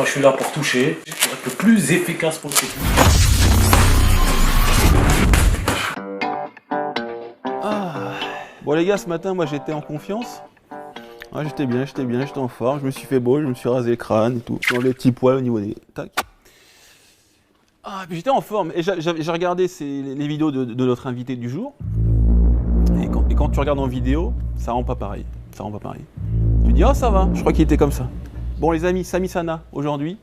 Moi, je suis là pour toucher, pour être le plus efficace possible. Bon les gars, ce matin, moi j'étais en confiance. Ouais, j'étais bien, j'étais en forme. Je me suis fait beau, je me suis rasé le crâne et tout. Sur les petits poils au niveau des... Tac. Ah, puis j'étais en forme. Et j'ai regardé les vidéos de notre invité du jour. Et quand tu regardes en vidéo, ça rend pas pareil. Ça rend pas pareil. Tu dis, oh ça va, je crois qu'il était comme ça. Bon les amis, Samy Sana, aujourd'hui.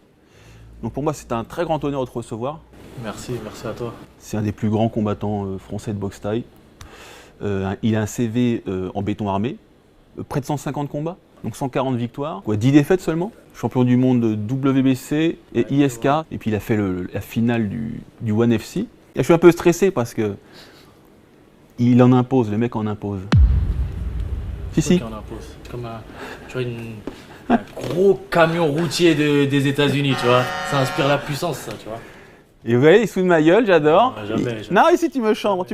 Donc pour moi, c'est un très grand honneur de te recevoir. Merci à toi. C'est un des plus grands combattants français de boxe thaï. Il a un CV en béton armé, près de 150 combats, donc 140 victoires, 10 défaites seulement, champion du monde de WBC et ISK, et puis il a fait la finale du One FC. Et je suis un peu stressé parce que il en impose, le mec en impose. Si. Comme un gros camion routier des États-Unis, tu vois. Ça inspire la puissance, ça, tu vois. Et vous voyez, il se fout de ma gueule, j'adore. Jamais. Non, ici tu me chambres.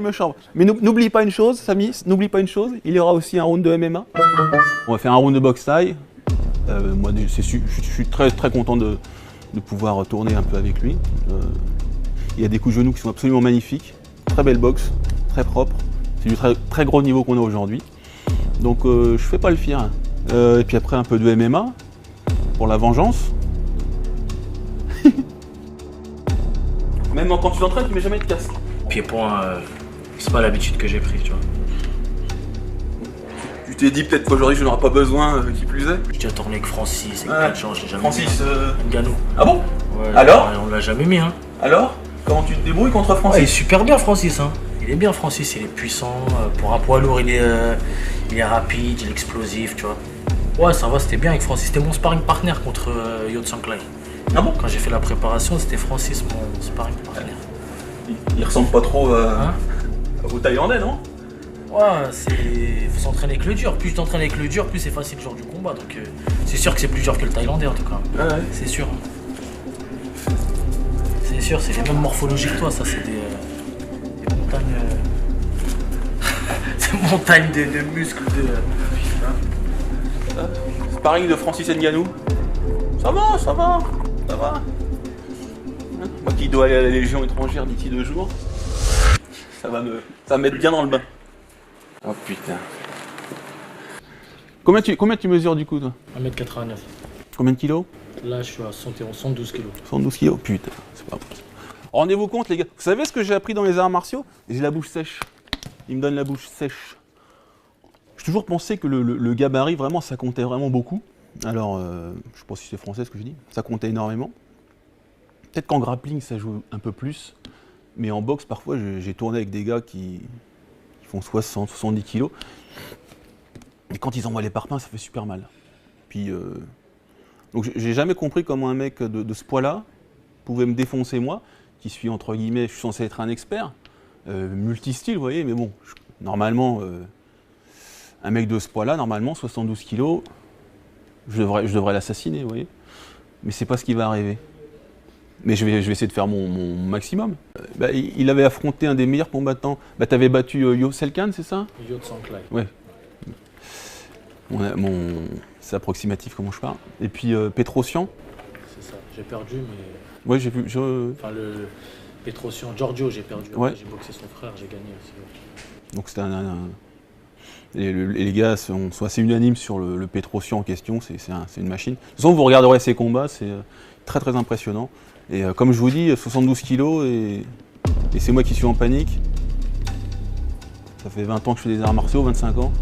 Mais n'oublie pas une chose, Samy, il y aura aussi un round de MMA. On va faire un round de boxe thaï. Moi, je suis très très content de pouvoir tourner un peu avec lui. Il y a des coups de genoux qui sont absolument magnifiques. Très belle boxe, très propre. C'est du très, très gros niveau qu'on a aujourd'hui. Donc je fais pas le fier. Et puis après un peu de MMA pour la vengeance. Même quand tu t'entraînes, tu mets jamais de casque. Pied-point, c'est pas l'habitude que j'ai pris, tu vois. Tu t'es dit peut-être qu'aujourd'hui je n'aurai pas besoin, qui plus est. J'ai déjà tourné avec Francis, avec Katchan, j'ai jamais Francis Ngannou. Ah bon? Ouais, alors on l'a jamais mis, hein. Alors? Comment tu te débrouilles contre Francis? Il est super bien, Francis, hein. Il est bien, Francis, il est puissant. Pour un poids lourd, il est rapide, il est explosif, tu vois. Ouais, ça va, c'était bien avec Francis. C'était mon sparring partner contre Yod Sanklai. Ah bon? Quand j'ai fait la préparation, c'était Francis, mon sparring partner. Il ressemble pas trop au Thaïlandais, non? Ouais, faut s'entraîner avec le dur. Plus tu t'entraînes avec le dur, plus c'est facile le jour du combat. Donc c'est sûr que c'est plus dur que le Thaïlandais en tout cas. Ouais. C'est sûr. C'est sûr, c'est les mêmes morphologies que toi, ça c'est des montagnes. Des montagnes de muscles Sparring de Francis Ngannou. Ça va. Moi qui dois aller à la Légion étrangère d'ici 2 jours, ça va me mettre bien dans le bain. Oh putain. Combien tu mesures du coup toi? 1m89. Combien de kilos? Là je suis à 112 kg. 112 kilos, putain, c'est pas possible. Rendez-vous compte les gars, vous savez ce que j'ai appris dans les arts martiaux? J'ai la bouche sèche. Il me donne la bouche sèche. J'ai toujours pensé que le gabarit, vraiment, ça comptait vraiment beaucoup. Alors, je sais pas si c'est français ce que je dis, ça comptait énormément. Peut-être qu'en grappling, ça joue un peu plus. Mais en boxe, parfois, j'ai tourné avec des gars qui font 60, 70 kilos. Et quand ils envoient les parpaings, ça fait super mal. Puis, donc, j'ai jamais compris comment un mec de ce poids-là pouvait me défoncer, moi, qui suis, entre guillemets, je suis censé être un expert, multistyle, vous voyez, mais bon, normalement, un mec de ce poids-là, normalement, 72 kilos, je devrais l'assassiner, vous voyez. Mais c'est pas ce qui va arriver. Mais je vais essayer de faire mon maximum. Il avait affronté un des meilleurs combattants. Tu avais battu Yo Selkan, c'est ça? Yod Sanklai. Ouais. C'est approximatif comment je parle. Et puis Petrosyan. C'est ça, j'ai perdu, mais. Ouais, j'ai vu. Enfin, le Petrosyan, Giorgio, j'ai perdu. Ouais. J'ai boxé son frère, j'ai gagné aussi. Donc c'était les gars sont assez unanimes sur le Petrosyan en question, c'est une machine. De toute façon, vous regarderez ses combats, c'est très très impressionnant. Et comme je vous dis, 72 kilos et c'est moi qui suis en panique. Ça fait 20 ans que je fais des arts martiaux, 25 ans.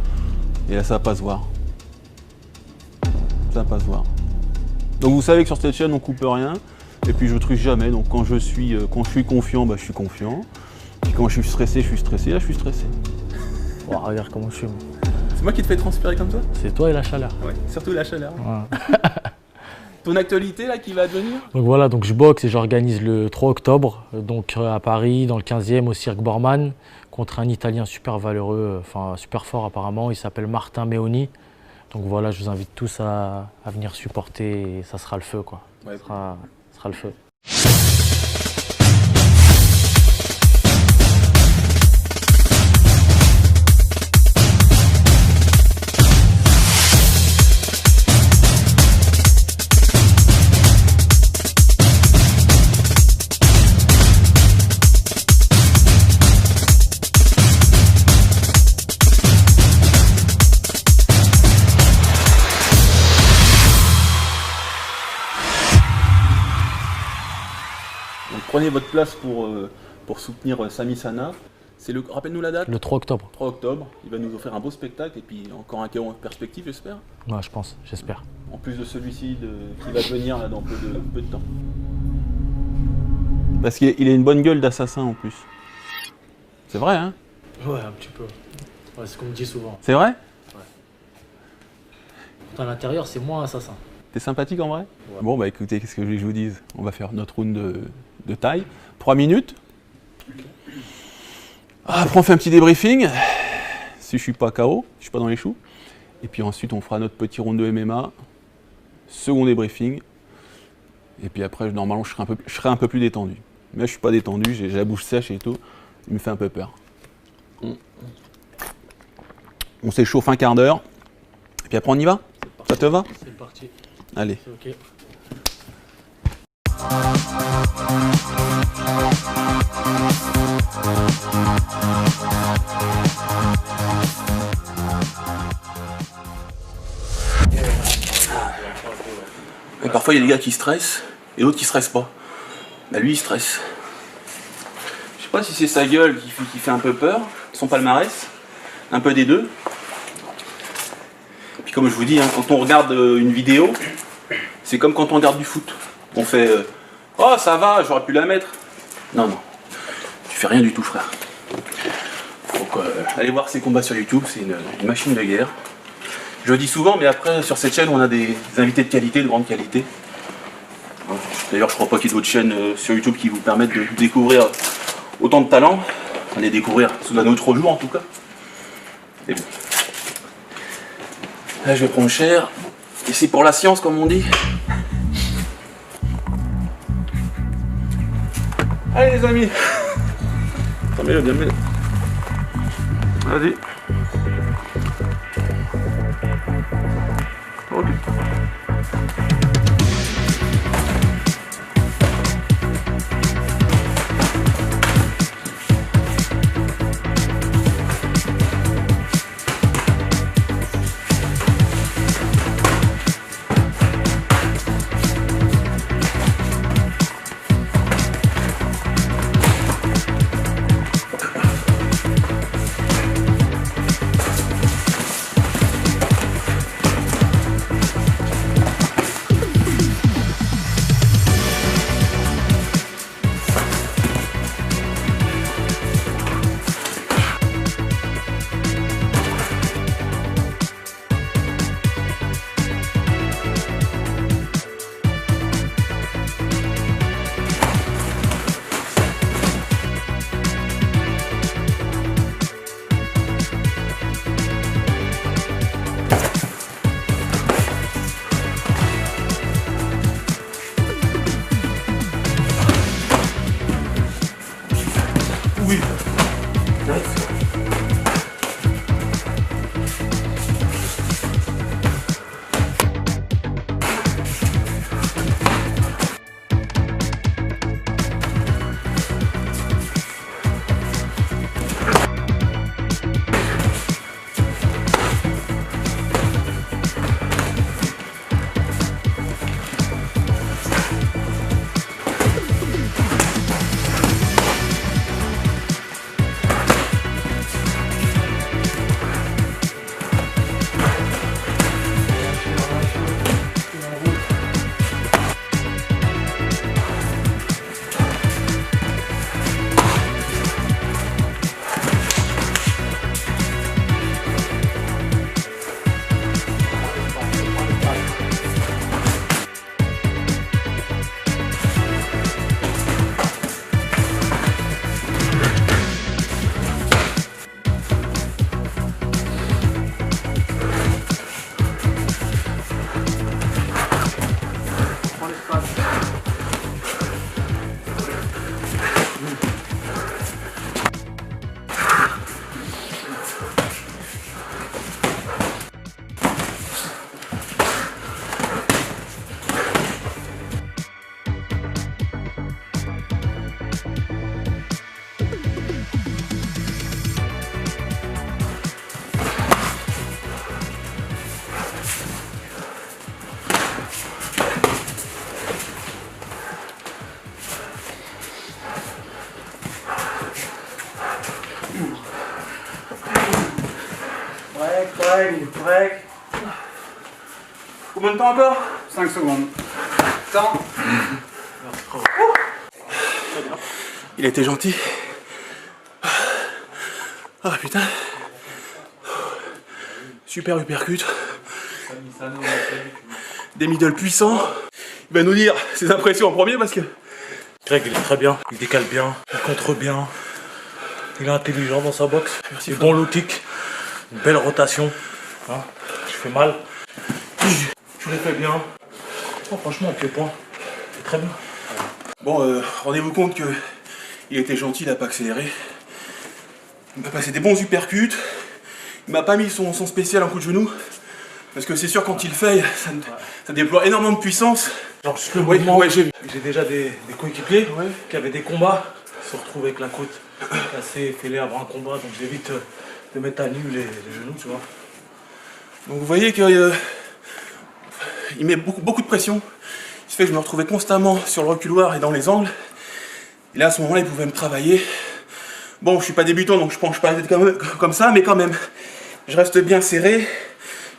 Et là, ça va pas se voir. Ça va pas se voir. Donc vous savez que sur cette chaîne, on coupe rien. Et puis je triche jamais. Donc quand je suis confiant, je suis confiant. Puis quand je suis stressé, je suis stressé. Là, je suis stressé. Oh, regarde comment je suis. C'est moi qui te fais transpirer comme ça? C'est toi et la chaleur. Ouais, surtout la chaleur. Ouais. Ton actualité là qui va advenir? Donc voilà, donc je boxe et j'organise le 3 octobre, donc à Paris, dans le 15e, au Cirque Borman, contre un Italien super valeureux, enfin super fort apparemment, il s'appelle Martin Meoni. Donc voilà, je vous invite tous à venir supporter et ça sera le feu quoi. Ouais. Ça sera le feu. Prenez votre place pour soutenir Sami Sana. Rappelle-nous la date. Le 3 octobre. 3 octobre. Il va nous offrir un beau spectacle et puis encore un chaos en perspective, j'espère. Ouais, je pense, j'espère. En plus de celui-ci qui va venir là, dans peu de temps. Parce qu'il a une bonne gueule d'assassin en plus. C'est vrai, hein? Ouais, un petit peu. Ouais, c'est ce qu'on me dit souvent. C'est vrai? À l'intérieur, c'est moins assassin. T'es sympathique en vrai? Ouais. Bon bah écoutez, qu'est-ce que je voulais que je vous dise? On va faire notre round de taille. 3 minutes. Après on fait un petit débriefing. Si je suis pas KO, je suis pas dans les choux. Et puis ensuite on fera notre petit round de MMA. Second débriefing. Et puis après normalement je serai un peu plus détendu. Mais là je suis pas détendu, j'ai la bouche sèche et tout. Il me fait un peu peur. On s'échauffe un quart d'heure. Et puis après on y va? Ça te va? C'est parti. Allez. C'est ok. Et parfois il y a des gars qui stressent et d'autres qui stressent pas. Bah lui il stresse. Je sais pas si c'est sa gueule qui fait un peu peur, son palmarès, un peu des deux. Puis comme je vous dis, hein, quand on regarde une vidéo, c'est comme quand on regarde du foot. On fait oh ça va, j'aurais pu la mettre. Non, non, tu fais rien du tout frère. Donc allez voir ses combats sur YouTube, c'est une machine de guerre. Je le dis souvent, mais après sur cette chaîne on a des invités de qualité, de grande qualité. D'ailleurs je crois pas qu'il y ait d'autres chaînes sur YouTube qui vous permettent de découvrir autant de talents. Allez découvrir sous un autre jour en tout cas. Et bon. Là je vais prendre cher. Et c'est pour la science comme on dit. Allez les amis. Attends, mets-le, bien mets-le. Vas-y. Ok. break. Combien de temps encore? 5 secondes. Temps. Il a été gentil. Ah putain. Super uppercut. Des middle puissants. Il va nous dire ses impressions en premier parce que... Greg, il est très bien. Il décale bien. Il contre bien. Il est intelligent dans sa boxe. Merci, Il est bon low kick. Une belle rotation. Hein, je fais mal. Tu les fais bien. Oh, franchement, au pied-point. C'est très bien. Bon, rendez-vous compte que il était gentil, il n'a pas accéléré. Il m'a passé des bons uppercuts. Il m'a pas mis son spécial en coup de genou. Parce que c'est sûr, quand il le fait, ça déploie énormément de puissance. Genre, juste le mouvement. Ouais, j'ai vu. J'ai déjà des coéquipiers qui avaient des combats, se retrouver avec la côte cassée, fêlée avant un combat, donc j'évite de mettre à nu les genoux, tu vois. Donc vous voyez qu'il il met beaucoup de pression. Ce qui fait que je me retrouvais constamment sur le reculoir et dans les angles. Et là, à ce moment-là, il pouvait me travailler. Bon, je suis pas débutant, donc je pense pas être comme ça, mais quand même, je reste bien serré.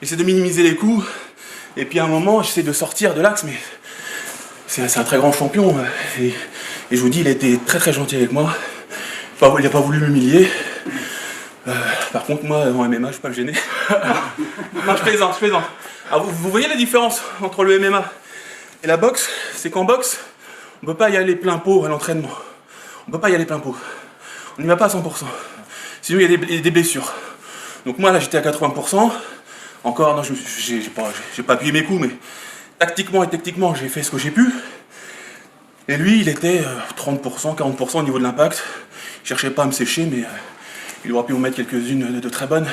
J'essaie de minimiser les coups. Et puis à un moment, j'essaie de sortir de l'axe, mais c'est un très grand champion. Et je vous dis, il a été très gentil avec moi. Il n'a pas voulu m'humilier. Par contre, moi, en MMA, je ne suis pas le gêner. Non, je plaisante. Alors, vous voyez la différence entre le MMA et la boxe? C'est qu'en boxe, on ne peut pas y aller plein pot à l'entraînement. On ne peut pas y aller plein pot. On n'y va pas à 100%. Sinon, il y a des blessures. Donc moi, là, j'étais à 80%. Encore, non, j'ai pas appuyé mes coups, mais tactiquement et techniquement, j'ai fait ce que j'ai pu. Et lui, il était 30%, 40% au niveau de l'impact. Il cherchait pas à me sécher, mais il aurait pu en mettre quelques-unes de très bonnes.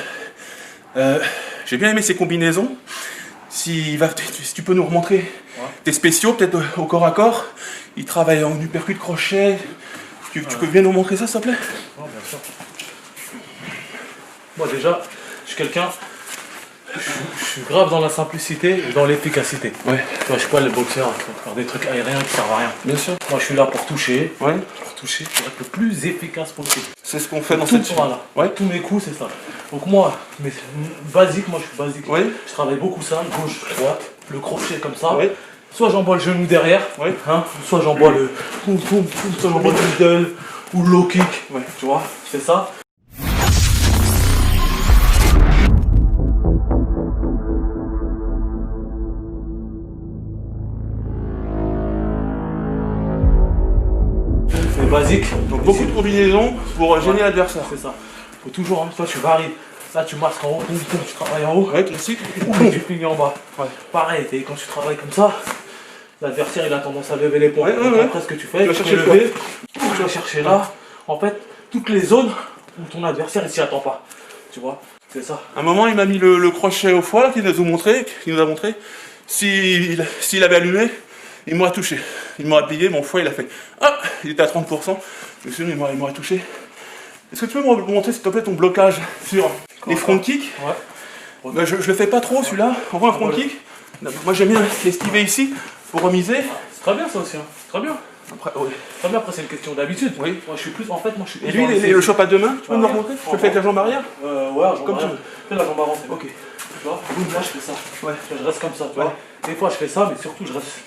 J'ai bien aimé ses combinaisons. Si tu peux nous remontrer tes spéciaux, peut-être au corps à corps. Il travaille en uppercut crochet. Tu peux bien nous montrer ça, s'il te plaît? Oh, bien sûr. Moi, déjà, je suis quelqu'un. Je suis grave dans la simplicité et dans l'efficacité. Ouais. Tu vois, je suis pas le boxeur à faire des trucs aériens qui servent à rien. Bien sûr. Moi, je suis là pour toucher. Ouais. Pour toucher, pour être le plus efficace possible. C'est ce qu'on fait dans Tout, cette... voilà. Ouais. Tous mes coups, c'est ça. Donc moi, basique, moi je suis basique. Ouais. Je travaille beaucoup ça, gauche, droite, le crochet comme ça. Ouais. Soit j'envoie le genou derrière, Ouais. hein, soit j'envoie le soit j'envoie le middle ou le low kick. Ouais. Tu vois, je fais ça. C'est basique. Donc beaucoup de combinaisons pour gêner l'adversaire. C'est ça. Faut toujours, toi tu varies. Là tu masques en haut, tu travailles en haut. Ouais, classique. Tu finis en bas. Ouais. Pareil, quand tu travailles comme ça, l'adversaire il a tendance à lever les poings. Ouais. Après ce que tu fais, Tu vas chercher le lever, tu vas chercher là. En fait, toutes les zones où ton adversaire il s'y attend pas. Tu vois, c'est ça. À un moment, il m'a mis le crochet au foie qu'il nous a montré. S'il avait allumé, il m'aurait touché. Il m'aurait plié, mon foie il a fait. Ah, il était à 30%. Je me suis dit, il m'aurait touché. Est-ce que tu peux me montrer s'il te plaît ton blocage sur les front kicks? Ouais. Ben, je le fais pas trop celui-là. Envoie un front kick. Moi j'aime bien esquiver ici pour remiser. C'est très bien ça aussi. Hein. Très bien. Après, ouais. Très bien, après c'est une question d'habitude. Oui. Moi je suis plus, en fait, moi je suis plus Et lui, dans le chope à deux mains, tu peux me le remontrer? Tu le fais avec la jambe arrière? Ouais, Comme tu tu veux. fais la jambe avant, c'est bon. Ok. Tu vois, moi je fais ça. Ouais. Je reste comme ça, tu Ouais. vois. Des fois je fais ça, mais surtout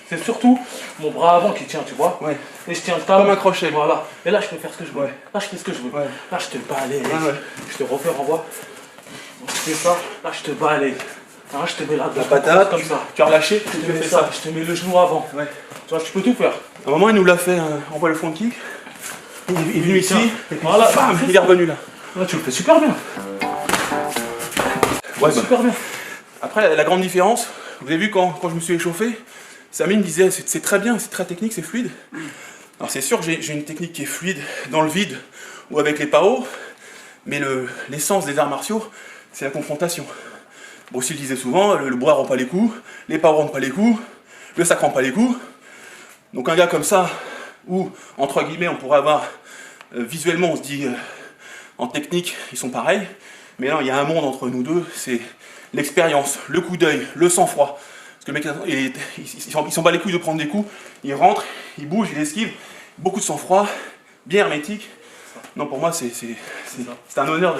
c'est surtout mon bras avant qui tient, tu vois. Ouais. Et je tiens le câble. Comme un crochet. Voilà. Et là je peux faire ce que je veux. Ouais. Là je fais ce que je veux. Ouais. Là je te balaye. Ouais. Je te refais renvoi. Donc, je fais ça. Là je te balaye. Hein, je te mets la patate, comme ça. Tu as relâché, Je tu te fais mets ça. ça. Je te mets le genou avant. Ouais. Tu vois, je peux tout faire. À un moment, il nous l'a fait, on voit le front kick. Il est venu ici, et puis Voilà. bam, il est revenu là. Là tu le fais super bien. Ouais, Super bien. Après, la grande différence, vous avez vu quand je me suis échauffé, Samy me disait c'est très bien, c'est très technique, c'est fluide. Alors c'est sûr que j'ai une technique qui est fluide dans le vide ou avec les PAO, mais l'essence des arts martiaux, c'est la confrontation. Bruce Lee disait souvent, le bois rend pas les coups, les PAO rendent pas les coups, le sac rend pas les coups. Donc un gars comme ça, où entre guillemets on pourrait avoir, visuellement on se dit, en technique ils sont pareils, mais là il y a un monde entre nous deux, c'est l'expérience, le coup d'œil, le sang-froid. Parce que le mec, il s'en bat les couilles de prendre des coups, il rentre, il bouge, il esquive, beaucoup de sang-froid, bien hermétique. Non, pour moi, c'est un honneur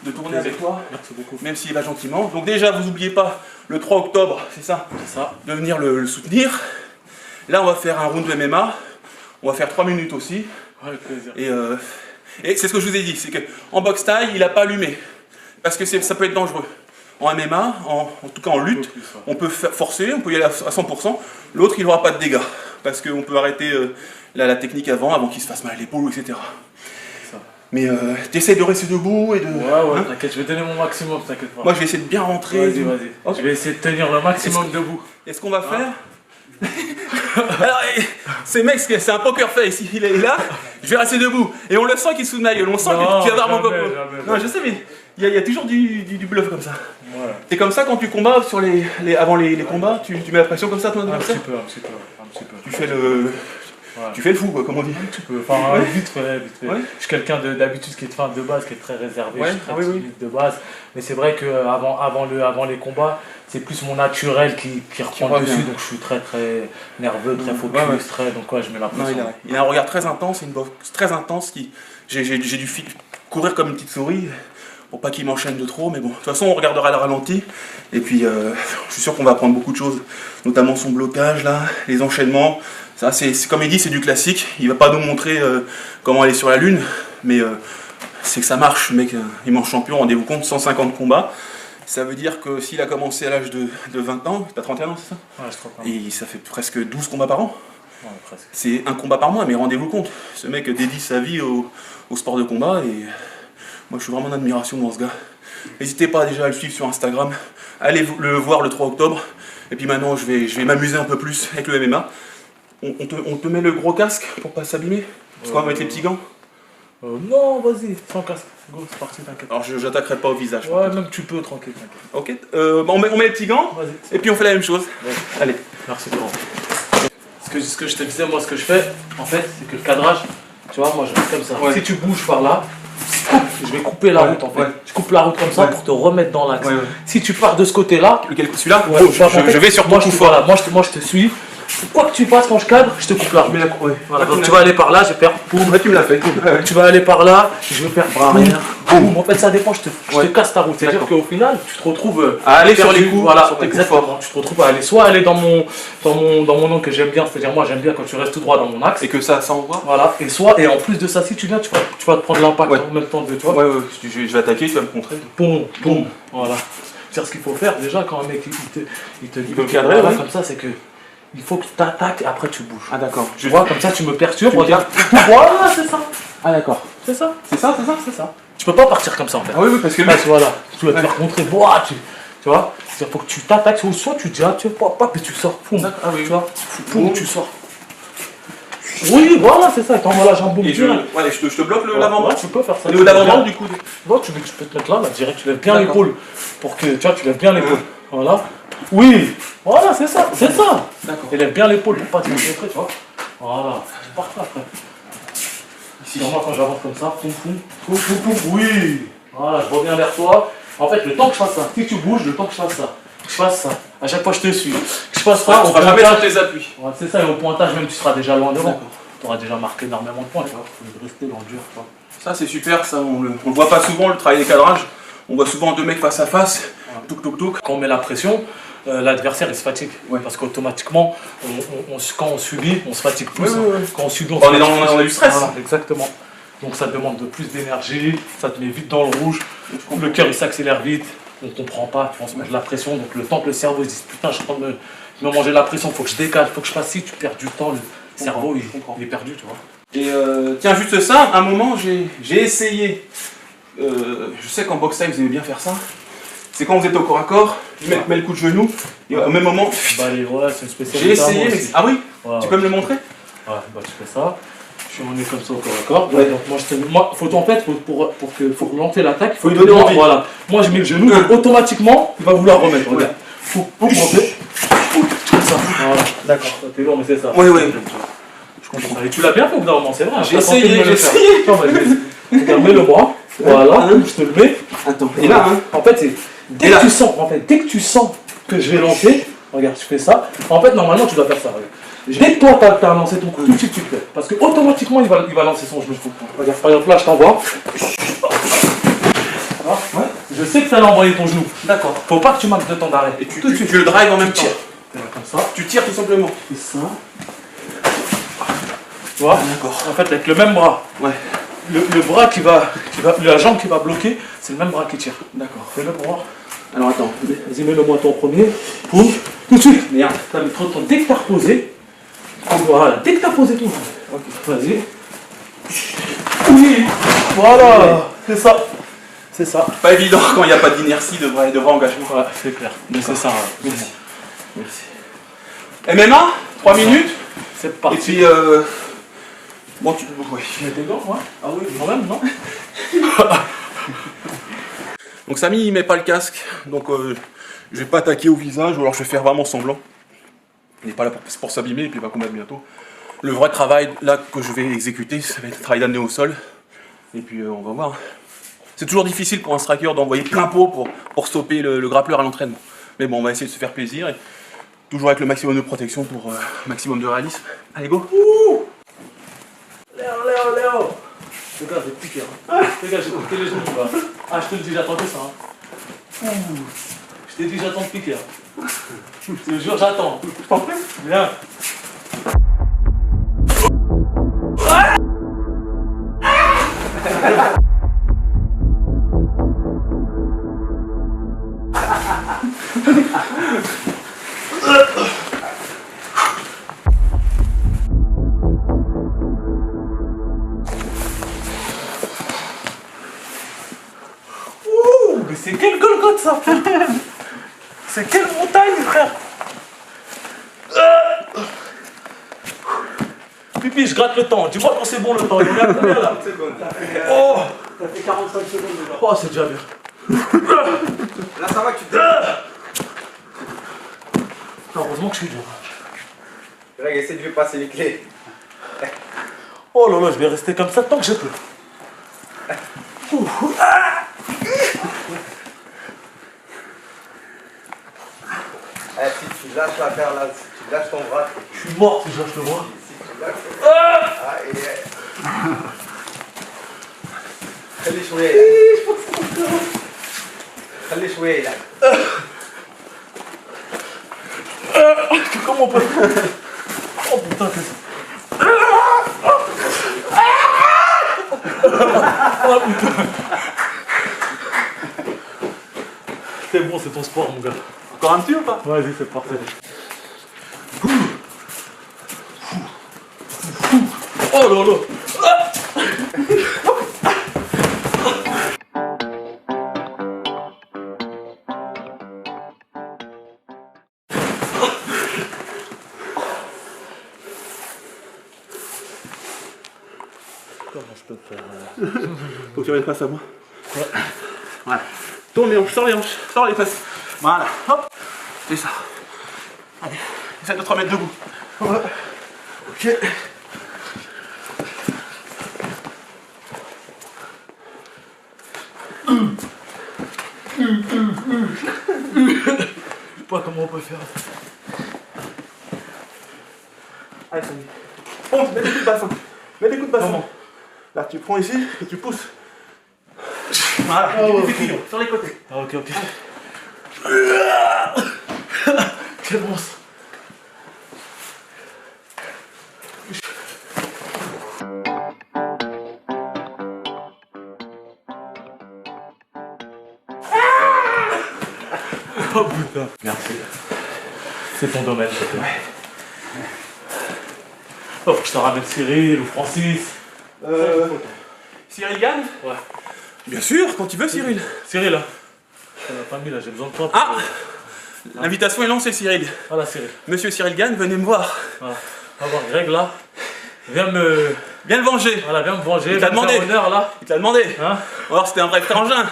de tourner avec toi, Merci beaucoup. même s'il va gentiment. Donc déjà, vous n'oubliez pas, le 3 octobre, c'est ça, de venir le soutenir. Là, on va faire un round de MMA. On va faire 3 minutes aussi. Avec plaisir. Et c'est ce que je vous ai dit, c'est qu'en boxe taille, il n'a pas allumé. Parce que ça peut être dangereux. En MMA, en tout cas en lutte, on peut forcer, on peut y aller à 100%. L'autre, il n'aura pas de dégâts. Parce qu'on peut arrêter la technique avant qu'il se fasse mal à l'épaule, etc. Mais tu essaies de rester debout et de... Ouais, t'inquiète, je vais donner mon maximum, t'inquiète pas. Moi, je vais essayer de bien rentrer. Vas-y. Okay. Je vais essayer de tenir le maximum debout. Et ce qu'on va faire... Alors, ces mecs, c'est un poker face, il est là, je vais rester debout. Et on le sent qu'il se fout de ma gueule, on sent que tu vas voir mon coco. Non, je sais, mais il y a toujours du bluff comme ça. Voilà. T'es comme ça quand tu combats avant les combats, tu mets la pression comme ça, toi, Un comme ça. petit peu. Tu fais le... Ouais. Tu fais le fou, quoi, comme on dit. Un petit peu, enfin vite fait. Ouais. Je suis quelqu'un d'habitude qui est de base, qui est très réservé, Ouais. je suis très timide de base. Mais c'est vrai qu'avant les combats, c'est plus mon naturel qui reprend dessus, donc je suis très nerveux, très focus, donc ouais, je mets la pression. Il a un regard très intense, une boxe très intense qui... J'ai dû courir comme une petite souris pour pas qu'il m'enchaîne de trop, mais bon, de toute façon on regardera le ralenti, et puis je suis sûr qu'on va apprendre beaucoup de choses, notamment son blocage là, les enchaînements. Ça, c'est comme il dit, c'est du classique. Il va pas nous montrer comment aller sur la lune, mais c'est que ça marche. Le mec, immense champion, rendez-vous compte, 150 combats. Ça veut dire que s'il a commencé à l'âge de 20 ans, t'as 31 ans, c'est ça? Ouais, je comprends. Et ça fait presque 12 combats par an. Ouais, presque. C'est un combat par mois, mais rendez-vous compte. Ce mec dédie sa vie au sport de combat, et moi je suis vraiment en admiration devant ce gars. N'hésitez pas déjà à le suivre sur Instagram. Allez le voir le 3 octobre. Et puis maintenant, je vais m'amuser un peu plus avec le MMA. On te met le gros casque pour pas s'abîmer? Parce qu'on va mettre les petits gants? Non, vas-y, sans casque. Go, c'est parti, t'inquiète. Alors j'attaquerai pas au visage. Ouais, même tu peux, tranquille, t'inquiète. Ok, on met les petits gants, Vas-y. et puis on fait la même chose. Ouais. Allez. Merci Laurent. Ce que je te disais, moi, ce que je fais, en fait, c'est que le cadrage, tu vois, moi je fais comme ça. Ouais. Si tu bouges par là, je vais couper la route en fait. Ouais. Je coupe la route comme ça pour te remettre dans l'axe. Ouais. Si tu pars de ce côté-là, Celui-là, ouais, je vais sur ton moi, coup je fort. voilà, moi je te suis. Quoi que tu fasses quand je cadre, je te coupe la route. Voilà, donc tu vas aller par là, je vais faire boum. Là, tu me l'as fait. Tu vas aller par là, je vais faire bras arrière. Boum. En fait, ça dépend, je te casse ta route. C'est-à-dire qu'au final, tu te retrouves À aller sur perdu, les coups, voilà, sur tes coups exactement. forts. Tu te retrouves à aller soit aller dans mon angle que j'aime bien, c'est-à-dire moi j'aime bien quand tu restes tout droit dans mon axe. Et que ça envoie. Voilà, et en plus de ça, si tu viens, tu vas te prendre l'impact en même temps de toi. Ouais, je vais attaquer, tu vas me contrer. Boum. Voilà. C'est ce qu'il faut faire déjà quand un mec il te veut cadrer, voilà, ouais. comme ça, c'est que il faut que tu t'attaques et après tu bouges. Ah d'accord. Tu vois, comme ça tu me perturbes, Tu me regarde. Voilà, c'est ça. Ah d'accord. C'est ça. C'est ça C'est ça. Tu peux pas partir comme ça en fait. Ah oui, parce que... Parce que voilà, tu vas te faire contrer, tu vois, c'est-à-dire faut que tu t'attaques, soit tu dis, tu pop, et tu sors, poum, Ah oui. tu vois, poum, tu sors. Oui, voilà, c'est ça, t'envoies la jambe Et je te bloque l'avant-bras. tu peux faire ça. Et au l'avant-bras du coup. Non, tu peux te mettre là, direct, tu lèves bien D'accord. l'épaule, pour que, tu vois, tu lèves bien l'épaule, voilà. Oui, voilà, c'est ça. D'accord. Tu lèves bien l'épaule pour pas te montrer, tu vois. Voilà, c'est parfait après. Ici, moi, quand j'avance comme ça, poum, oui. Voilà, je reviens vers toi. En fait, le temps que je fasse ça, si tu bouges, le temps que je fasse ça, à chaque fois je te suis. Je fasse ça, On au fera jamais pointage, sur tes appuis. ouais, c'est ça, et au pointage, même tu seras déjà loin devant. D'accord. Tu auras déjà marqué énormément de points, tu vois. Il faut rester dans le dur, tu vois. Ça c'est super, ça on le voit pas souvent, le travail des cadrages. On voit souvent deux mecs face à face, touk. Quand on met la pression, l'adversaire il se fatigue. Ouais. Parce qu'automatiquement, quand on subit, on se fatigue plus. Ouais. Quand on subit, On est dans du stress. Voilà, exactement. Donc ça demande de plus d'énergie, ça te met vite dans le rouge, le cœur il s'accélère vite, on comprend pas, tu vois, on se met de la pression, donc le temps que le cerveau se dise putain je suis en train de me manger de la pression, faut que je décale, faut que je fasse ci, tu perds du temps, le cerveau il est perdu, tu vois. Et tiens, juste ça, un moment j'ai essayé, je sais qu'en boxe time vous aimez bien faire ça, c'est quand vous êtes au corps à corps, tu mets le coup de genou, et au même moment, Bah allez, ouais, c'est une spécialité. j'ai essayé, mais... Ah oui, ouais, tu peux me le montrer? Ouais, bah tu fais ça. On est comme ça au corps à corps. Ouais. Donc moi, faut en fait, pour lancer l'attaque, il faut lui donner envie. Voilà. Moi je mets le genou, donc automatiquement il va vouloir remettre. Regarde. Faut monter. Comme ça. Voilà. D'accord. T'es lourd, mais c'est ça. Oui. Je comprends. Et tu l'as bien fait au bout d'un moment, c'est vrai. J'ai essayé. Regarde, mets le bras. Voilà. Je te le mets. Attends. Et là, hein. En fait, c'est dès que tu sens que je vais lancer, regarde, tu fais ça. En fait, normalement, tu dois faire ça. Regarde. Dès que toi, tu as lancé ton coup, tout de suite tu le fais. Parce que automatiquement, il va lancer son genou. Regarde, par exemple, là, je t'envoie. Je sais que tu allais envoyer ton genou. D'accord. Faut pas que tu marques de temps d'arrêt. Et tu le drives en même temps. Comme ça. Tu tires tout simplement. C'est ça. Tu vois? D'accord. En fait, avec le même bras. Ouais. Le bras la jambe qui va bloquer, c'est le même bras qui tire. D'accord. Fais-le pour voir. Alors attends. Vas-y, mets-le moi ton premier. Poum. Tout de suite. Merde. T'as mis trop de temps. Dès que t'as reposé. Voilà. Dès que t'as posé ton genou. Ok. Vas-y. Oui. Voilà. C'est ça. C'est ça. Pas évident quand il n'y a pas d'inertie, de vrai engagement. Ouais, c'est clair. Mais c'est ça. Merci. Merci. MMA, 3 minutes. C'est Et parti. puis, bon, ouais. Tu mets tes gants, moi? Ah oui, moi-même, non? Donc Samy, il met pas le casque, donc je vais pas attaquer au visage, ou alors je vais faire vraiment semblant. Il n'est pas là pour s'abîmer, et puis il va combattre bientôt. Le vrai travail, là, que je vais exécuter, ça va être le travail d'amener au sol. Et puis on va voir. C'est toujours difficile pour un striker d'envoyer plein pot pour stopper le grappleur à l'entraînement. Mais bon, on va essayer de se faire plaisir, et toujours avec le maximum de protection pour maximum de réalisme. Allez, go! Léo! Les gars, j'ai piqué. Hein. Les gars, j'ai piqué les genoux. Là. Ah, je te le dis, j'attends que ça. Hein. Je t'ai dit, j'attends de piquer. Hein. Je te jure, j'attends. Je t'en prie. Viens. Mais c'est quelle Golgoth ça? C'est quelle montagne, frère? Pipi, je gratte le temps. Dis-moi quand c'est bon le temps. Il est à combien là? Oh, Ça fait 45 secondes déjà. oh c'est déjà bien. Là, ça va que tu te Heureusement que je suis dur. Greg, essaie de lui passer les clés. Oh là là, je vais rester comme ça tant que je peux. Eh, si tu lâches la paire là, si tu lâches ton bras, Je suis mort si je lâche le bras. si tu lâches. Ah, et. خليه شوية خليه شوية là. Comment on peut? Oh putain, que ça. Oh putain. C'est bon, c'est ton sport, mon gars. Encore un petit ou pas? Vas-y, c'est parfait. Oh là là. Comment je peux faire? Faut que tu reviennes face à moi. Voilà. Tourne les hanches, sors les fesses. Voilà. Hop. C'est ça. Allez. Essaie de te remettre debout. Ouais. Ok. Je sais pas comment on peut faire. Allez, Samy. Fonce, mets des coups de bassin. Mets des coups de bassin. Comment? Là, tu prends ici et tu pousses. Voilà. Ah ouais, Tu fais équilibre sur les côtés. Ah ok, ok. C'est bon ça. Oh putain. Merci. C'est ton domaine, c'était. Ouais. Oh, faut que je te ramène Cyril ou Francis. Cyril gagne? Ouais. Bien sûr, quand tu veux, Cyril. Cyril, là. C'est ma famille, là, j'ai besoin de toi. Ah! L'invitation est lancée, Cyril. Voilà, Cyril. Monsieur Cyril Gann, venez me voir. Voilà. On va voir Greg, là. Viens me... Viens le venger. Voilà, viens me venger. Il t'a viens me demandé. faire honneur, là. Il t'a demandé. Hein? On va voir si c'était un vrai frangin.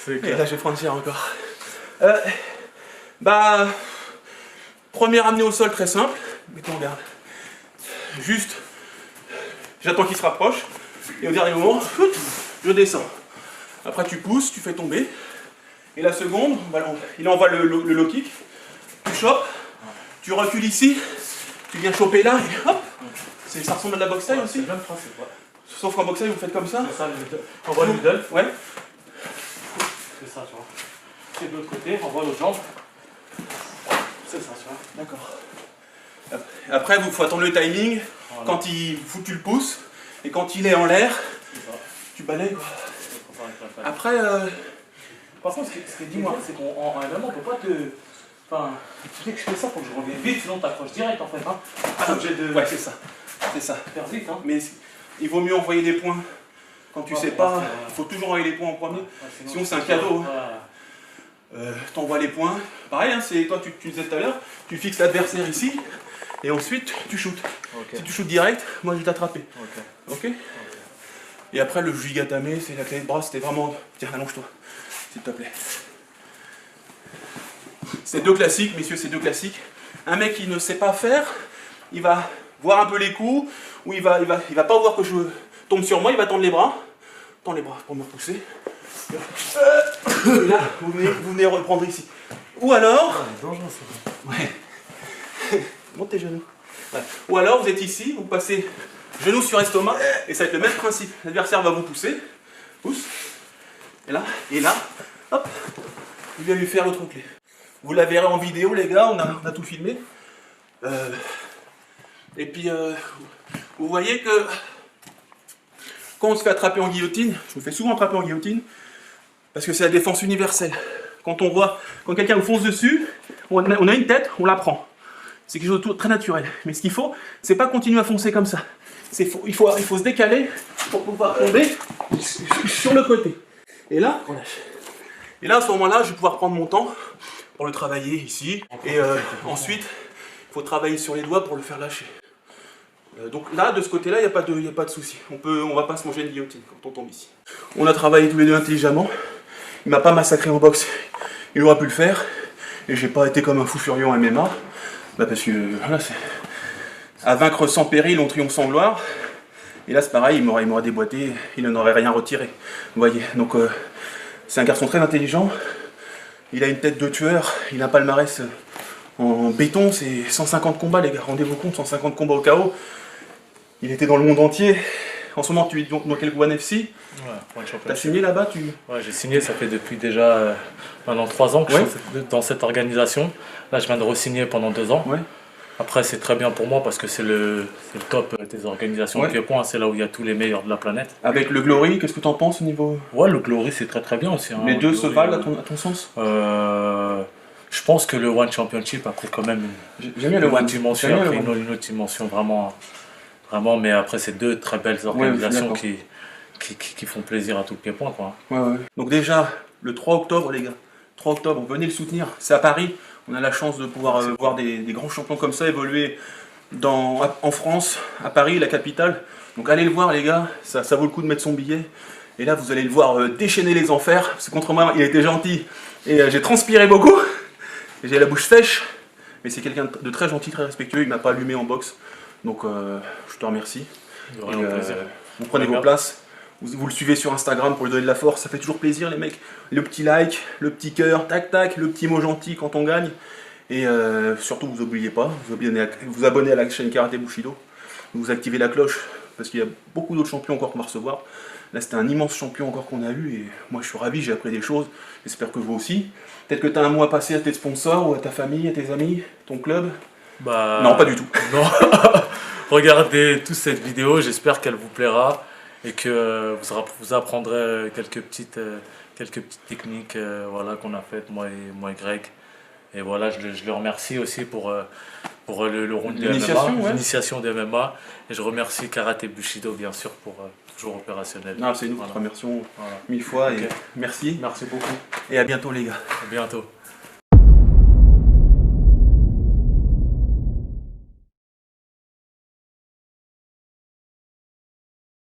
C'est Et clair. là, je vais franchir encore. Premier amené au sol, très simple. Mettons en garde. Juste, j'attends qu'il se rapproche. Et au dernier moment, je descends. Après, tu pousses, tu fais tomber. Et la seconde, il envoie le low kick. Tu chopes. Tu recules ici. Tu viens choper là. Et hop. Ça ressemble à de la boxe taille aussi. C'est le même principe, ouais. Sauf qu'en boxe taille, vous faites comme ça. C'est ça, le middle. On voit le middle. Ouais. c'est ça, tu vois. C'est de l'autre côté, on voit l'autre jambe. C'est ça, tu vois. D'accord. Après, il faut attendre le timing. Voilà. Quand il faut que tu le pousses. Et quand il est en l'air, C'est ça. tu balayes quoi. Faut faire avec la patte. Après, Par contre, ce que dis-moi, c'est qu'en MMA, on peut pas te. Enfin, tu sais que je fais ça, faut que je revienne vite, sinon t'accroches direct en fait. Hein. T'es obligé de ouais, c'est ça. C'est ça. faire vite. Hein. Mais il vaut mieux envoyer des points. Quand tu Ouais, sais parce pas, que, il faut toujours envoyer les points en premier. Ouais, Sinon, c'est un cadeau. Ouais. T'envoies les points. Pareil, hein, c'est toi, tu disais tout à l'heure, tu fixes l'adversaire ici. Et ensuite, tu shootes. Ok. Si tu shootes direct, moi je vais t'attraper. Ok. Ok. Et après, le gigatame, c'est la clé de bras, c'était vraiment. Tiens, allonge-toi, s'il te plaît. C'est deux classiques, messieurs, c'est deux classiques. Un mec qui ne sait pas faire, il va voir un peu les coups, ou il va pas voir que je tombe sur moi, il va tendre les bras. Tends les bras pour me repousser. Et là, vous venez reprendre ici. Ou alors. Ouais. Monte tes genoux. Ouais. Ou alors, vous êtes ici, vous passez genou sur estomac, et ça va être le même principe. L'adversaire va vous pousser. Pousse. Et là, hop, il vient lui faire l'autre clé. Vous la verrez en vidéo, les gars, on a tout filmé. Et puis, vous voyez que quand on se fait attraper en guillotine, je me fais souvent attraper en guillotine, parce que c'est la défense universelle. Quand quelqu'un nous fonce dessus, on a une tête, on la prend. C'est quelque chose de très naturel. Mais ce qu'il faut, c'est pas continuer à foncer comme ça. Il faut se décaler pour pouvoir tomber sur le côté. Et là, relâche. Et là, à ce moment-là, je vais pouvoir prendre mon temps pour le travailler ici. Et ensuite, il faut travailler sur les doigts pour le faire lâcher. Donc là, de ce côté-là, il n'y a pas de souci. On va pas se manger une guillotine quand on tombe ici. On a travaillé tous les deux intelligemment. Il m'a pas massacré en boxe. Il aurait pu le faire. Et j'ai pas été comme un fou furieux en MMA. Bah parce que voilà, c'est à vaincre sans péril, on triomphe sans gloire. Et là, c'est pareil, il m'aurait déboîté, il n'en aurait rien retiré. Vous voyez, donc c'est un garçon très intelligent. Il a une tête de tueur, il a un palmarès en béton, c'est 150 combats, les gars. Rendez-vous compte, 150 combats au KO. Il était dans le monde entier. En ce moment, tu es dans quel One FC? Ouais, T'as signé là-bas Ouais, j'ai signé, ça fait depuis déjà maintenant 3 ans que je suis dans cette organisation. Là, je viens de re-signer pendant 2 ans. Ouais. Après, c'est très bien pour moi parce que c'est le top des organisations de pied-point. C'est là où il y a tous les meilleurs de la planète. Avec le Glory, qu'est-ce que tu en penses au niveau? Ouais, le Glory, c'est très très bien aussi. Hein. Les deux Glory, se valent à ton sens? Je pense que le One Championship a pris quand même J'aime bien le One. dimension, J'aime bien après le One. une autre dimension vraiment, mais après c'est deux très belles organisations qui font plaisir à tout le pied-point, quoi. Ouais. Donc déjà, le 3 octobre, les gars, 3 octobre, venez le soutenir, c'est à Paris. On a la chance de pouvoir voir des grands champions comme ça évoluer en France, à Paris, la capitale. Donc allez le voir, les gars, ça vaut le coup de mettre son billet. Et là, vous allez le voir déchaîner les enfers, parce que contre moi, il était gentil et j'ai transpiré beaucoup. J'ai la bouche sèche, mais c'est quelqu'un de très gentil, très respectueux, il m'a pas allumé en boxe. Donc je te remercie. De rien, plaisir. Vous prenez vos places, vous le suivez sur Instagram pour lui donner de la force, ça fait toujours plaisir les mecs. Le petit like, le petit cœur, tac tac, le petit mot gentil quand on gagne. Et surtout vous n'oubliez pas, vous abonnez à la chaîne Karaté Bushido, vous activez la cloche, parce qu'il y a beaucoup d'autres champions encore qu'on va recevoir. Là c'était un immense champion encore qu'on a eu, et moi je suis ravi, j'ai appris des choses, j'espère que vous aussi. Peut-être que tu as un mot à passer à tes sponsors, ou à ta famille, à tes amis, ton club? Non, pas du tout. Non. Regardez toute cette vidéo, j'espère qu'elle vous plaira et que vous apprendrez quelques petites techniques voilà, qu'on a faites, moi et Greg. Et voilà, je le remercie aussi pour le round de MMA, l'initiation de MMA. Et je remercie Karaté Bushido, bien sûr, pour toujours opérationnel. Non, c'est nous qui te remercions 1000 fois. Et merci. Merci beaucoup. Et à bientôt, les gars. À bientôt.